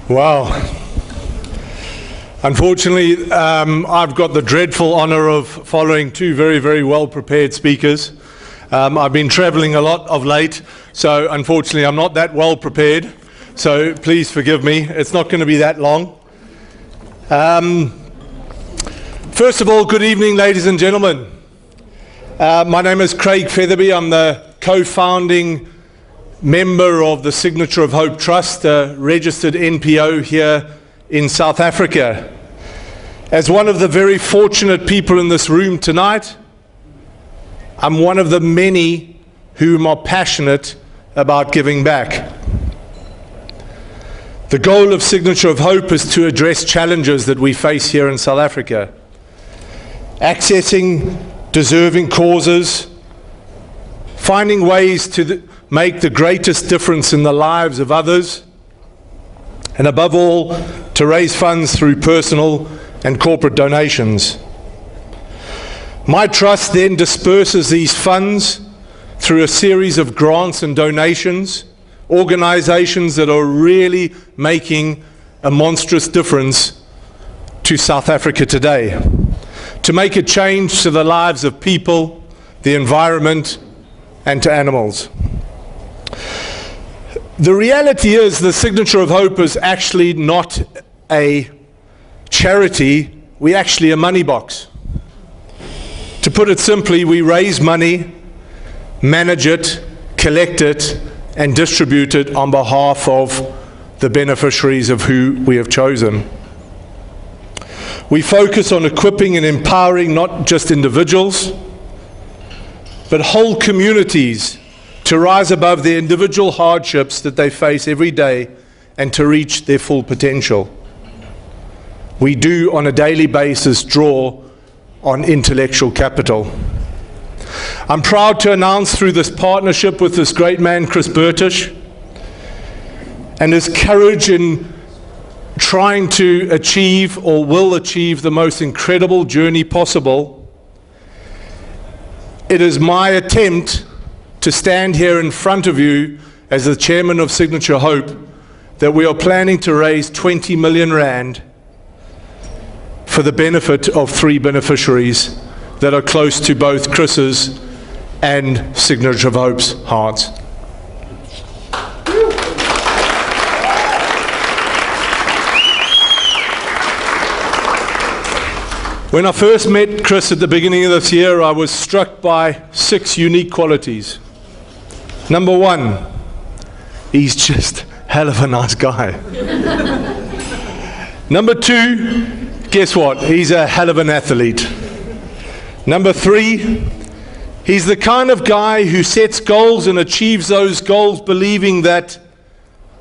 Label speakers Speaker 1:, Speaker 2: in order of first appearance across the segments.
Speaker 1: Wow. Unfortunately, I've got the dreadful honor of following two very, very well-prepared speakers. I've been traveling a lot of late, so unfortunately I'm not that well prepared. So please forgive me. It's not going to be that long. First of all, good evening, ladies and gentlemen. My name is Craig Featherby. I'm the co-founding member of the Signature of Hope Trust, a registered NPO here in South Africa. As one of the very fortunate people in this room tonight, I'm one of the many whom are passionate about giving back. The goal of Signature of Hope is to address challenges that we face here in South Africa. Accessing deserving causes, finding ways to make the greatest difference in the lives of others, and above all, to raise funds through personal and corporate donations. My trust then disperses these funds through a series of grants and donations, organizations that are really making a monstrous difference to South Africa today, to make a change to the lives of people, the environment, and to animals. The reality is the Signature of Hope is actually not a charity, we're actually a money box. To put it simply, we raise money, manage it, collect it, and distribute it on behalf of the beneficiaries of who we have chosen. We focus on equipping and empowering not just individuals, but whole communities to rise above the individual hardships that they face every day and to reach their full potential. We do on a daily basis draw on intellectual capital. I'm proud to announce through this partnership with this great man, Chris Burtish, and his courage in trying to achieve or will achieve the most incredible journey possible. It is my attempt to stand here in front of you as the chairman of Signature Hope that we are planning to raise 20 million rand for the benefit of 3 beneficiaries that are close to both Chris's and Signature of Hope's hearts. When I first met Chris at the beginning of this year, I was struck by 6 unique qualities. Number 1, he's just hell of a nice guy. Number 2, guess what? He's a hell of an athlete. Number 3, he's the kind of guy who sets goals and achieves those goals believing that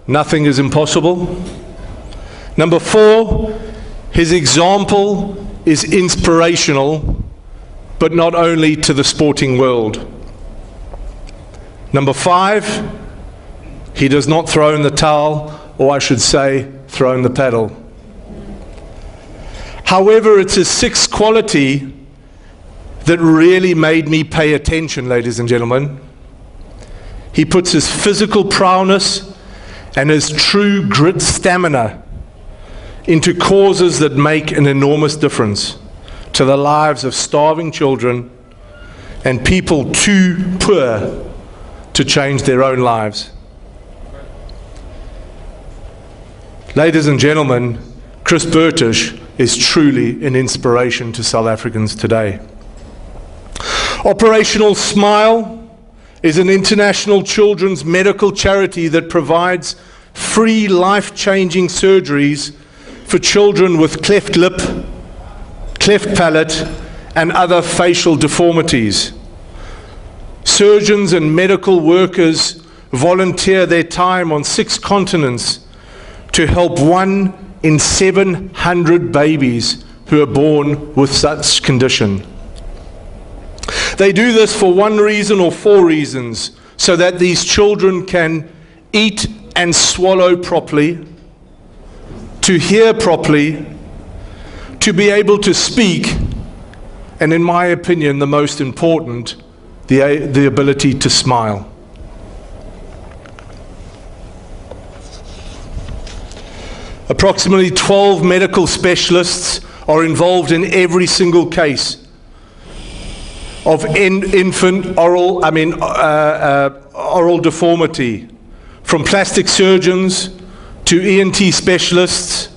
Speaker 1: nothing is impossible. Number 4, his example is inspirational, but not only to the sporting world. Number 5, he does not throw in the towel, or I should say, throw in the paddle. However, it's his 6th quality that really made me pay attention, ladies and gentlemen. He puts his physical prowess and his true grit stamina into causes that make an enormous difference to the lives of starving children and people too poor to change their own lives. Ladies and gentlemen, Chris Burtish is truly an inspiration to South Africans today. Operational Smile is an international children's medical charity that provides free life-changing surgeries for children with cleft lip, cleft palate, and other facial deformities. Surgeons and medical workers volunteer their time on 6 continents to help 1 in 700 babies who are born with such condition. They do this for 1 reason or 4 reasons, so that these children can eat and swallow properly, to hear properly, to be able to speak, and in my opinion, the most important, the ability to smile. Approximately 12 medical specialists are involved in every single case of infant oral deformity, from plastic surgeons to ENT specialists,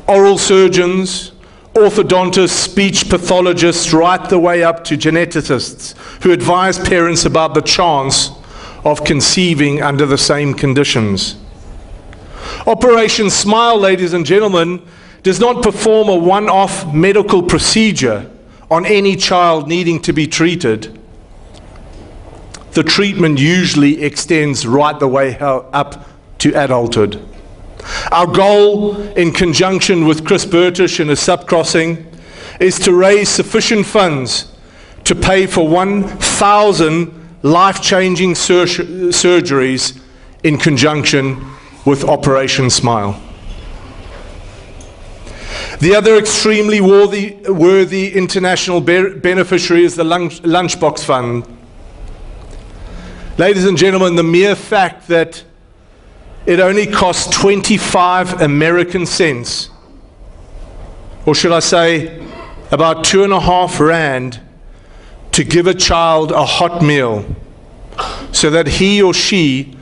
Speaker 1: oral surgeons, orthodontists, speech pathologists, right the way up to geneticists who advise parents about the chance of conceiving under the same conditions. Operation Smile, ladies and gentlemen, does not perform a one-off medical procedure on any child needing to be treated. The treatment usually extends right the way up to adulthood. Our goal, in conjunction with Chris Burtish and his subcrossing, is to raise sufficient funds to pay for 1,000 life-changing surgeries in conjunction with Operation Smile. The other extremely worthy international beneficiary is the Lunchbox Fund. Ladies and gentlemen, the mere fact that it only costs 25 American cents, or should I say about 2.5 rand, to give a child a hot meal so that he or she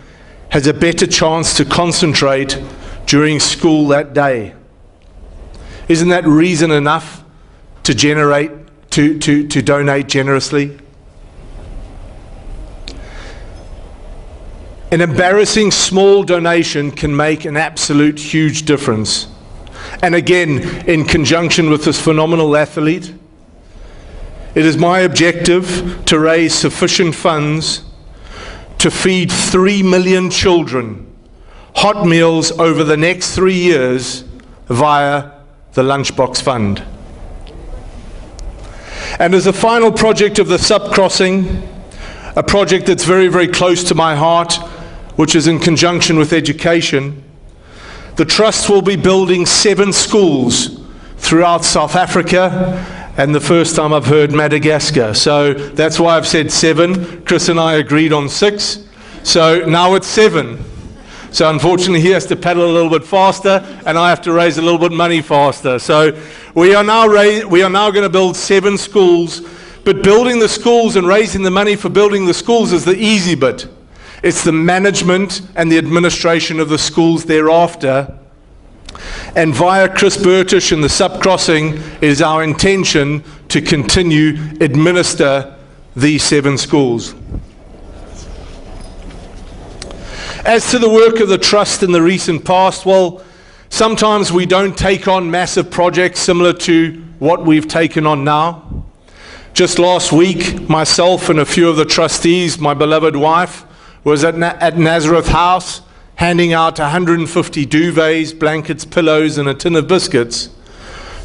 Speaker 1: has a better chance to concentrate during school that day. Isn't that reason enough to donate generously? An embarrassing small donation can make an absolute huge difference. And again, in conjunction with this phenomenal athlete, it is my objective to raise sufficient funds to feed 3 million children hot meals over the next 3 years via the Lunchbox Fund. And as a final project of the subcrossing, a project that's very, very close to my heart, which is in conjunction with education, the Trust will be building 7 schools throughout South Africa, and the first time I've heard Madagascar. So that's why I've said 7. Chris and I agreed on 6. So now it's 7. So unfortunately he has to paddle a little bit faster and I have to raise a little bit money faster. So we are now going to build 7 schools, but building the schools and raising the money for building the schools is the easy bit. It's the management and the administration of the schools thereafter. And via Chris Burtish and the subcrossing, it is our intention to continue administer these 7 schools. As to the work of the Trust in the recent past, well, sometimes we don't take on massive projects similar to what we've taken on now. Just last week, myself and a few of the trustees, my beloved wife, was at Nazareth House, handing out 150 duvets, blankets, pillows, and a tin of biscuits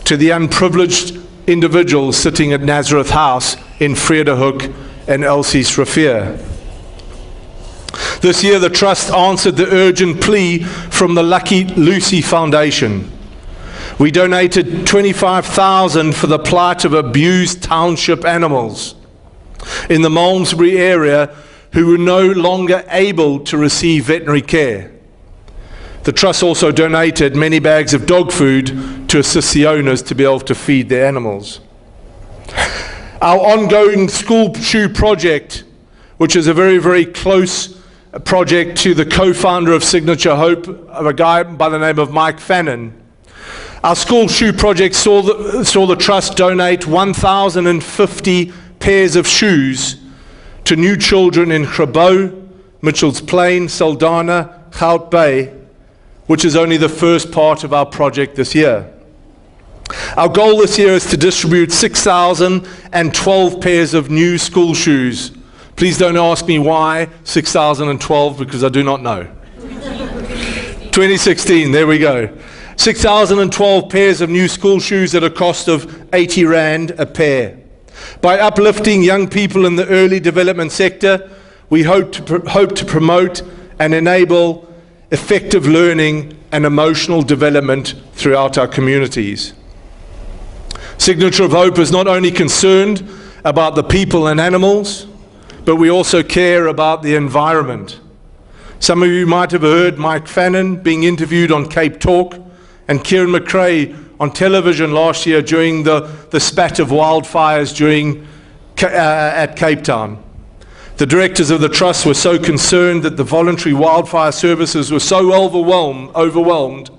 Speaker 1: to the unprivileged individuals sitting at Nazareth House in Vredehuk and Elsie's-Rivier. This year, the Trust answered the urgent plea from the Lucky Lucy Foundation. We donated 25,000 for the plight of abused township animals in the Malmesbury area who were no longer able to receive veterinary care. The Trust also donated many bags of dog food to assist the owners to be able to feed their animals. Our ongoing school shoe project, which is a very, very close project to the co-founder of Signature Hope, a guy by the name of Mike Fannin. Our school shoe project saw the Trust donate 1,050 pairs of shoes to new children in Grabouw, Mitchell's Plain, Saldanha, Gout Bay, which is only the first part of our project this year. Our goal this year is to distribute 6,012 pairs of new school shoes. Please don't ask me why 6,012, because I do not know. 2016, there we go. 6,012 pairs of new school shoes at a cost of 80 Rand a pair. By uplifting young people in the early development sector, we hope to promote and enable effective learning and emotional development throughout our communities. Signature of Hope is not only concerned about the people and animals, but we also care about the environment. Some of you might have heard Mike Fannin being interviewed on Cape Talk, and Kieran McRae on television last year during the spat of wildfires at Cape Town. The directors of the Trust were so concerned that the voluntary wildfire services were so overwhelmed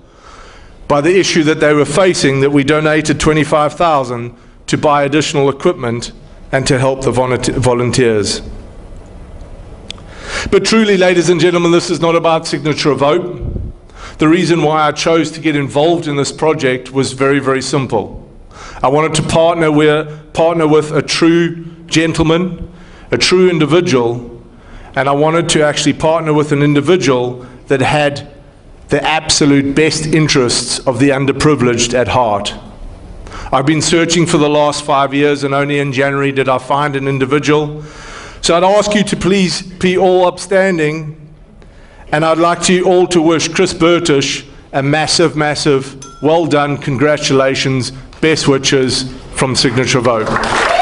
Speaker 1: by the issue that they were facing that we donated $25,000 to buy additional equipment and to help the volunteers. But truly, ladies and gentlemen, this is not about signature of hope. The reason why I chose to get involved in this project was very, very simple. I wanted to partner with a true gentleman, a true individual, and I wanted to actually partner with an individual that had the absolute best interests of the underprivileged at heart. I've been searching for the last 5 years, and only in January did I find an individual. So I'd ask you to please be all upstanding, and I'd like you all to wish Chris Burtish a massive, massive well done, congratulations, best wishes from Signature of Hope.